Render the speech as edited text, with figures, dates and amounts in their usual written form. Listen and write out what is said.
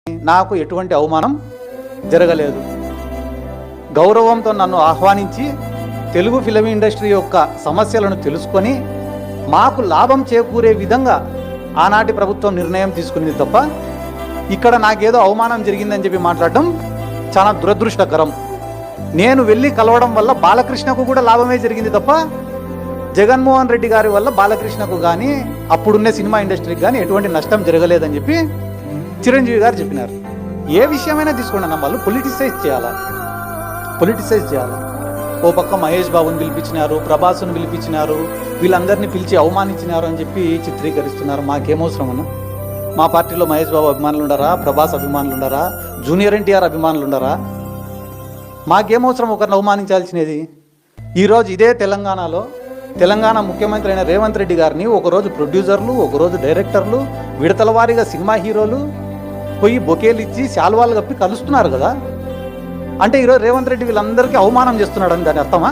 నాకు ఎటువంటి అవమానం జరగలేదు. గౌరవంతో నన్ను ఆహ్వానించి తెలుగు ఫిలిం ఇండస్ట్రీ యొక్క సమస్యలను తెలుసుకొని మాకు లాభం చేకూరే విధంగా ఆనాటి ప్రభుత్వం నిర్ణయం తీసుకునేది తప్ప ఇక్కడ నాకేదో అవమానం జరిగిందని చెప్పి మాట్లాడడం చాలా దురదృష్టకరం. నేను వెళ్ళి కలవడం వల్ల బాలకృష్ణకు కూడా లాభమే జరిగింది తప్ప జగన్మోహన్ రెడ్డి గారి వల్ల బాలకృష్ణకు కానీ అప్పుడున్న సినిమా ఇండస్ట్రీకి కానీ ఎటువంటి నష్టం జరగలేదని చెప్పి చిరంజీవి గారు చెప్పినారు. ఏ విషయమైనా తీసుకోండి అన్న, వాళ్ళు పొలిటిసైజ్ చేయాలా. ఓ పక్క మహేష్ బాబుని పిలిపించినారు, ప్రభాస్ను పిలిపించినారు, వీళ్ళందరినీ పిలిచి అవమానించినారు అని చెప్పి చిత్రీకరిస్తున్నారు. మాకేమవసరం అన్న? మా పార్టీలో మహేష్ బాబు అభిమానులు ఉండరా, ప్రభాస్ అభిమానులు ఉండరా, జూనియర్ ఎన్టీఆర్ అభిమానులు ఉండరా? మాకేమవసరం ఒకరిని అవమానించాల్సినది? ఈరోజు ఇదే తెలంగాణ ముఖ్యమంత్రి అయిన రేవంత్ రెడ్డి గారిని ఒకరోజు ప్రొడ్యూసర్లు, ఒకరోజు డైరెక్టర్లు, విడతల వారీగా సినిమా హీరోలు పోయి బొకేలు ఇచ్చి శాల్వాలు కప్పి కలుస్తున్నారు కదా. అంటే ఈరోజు రేవంత్ రెడ్డి వీళ్ళందరికీ అవమానం చేస్తున్నాడని దాని అర్థమా?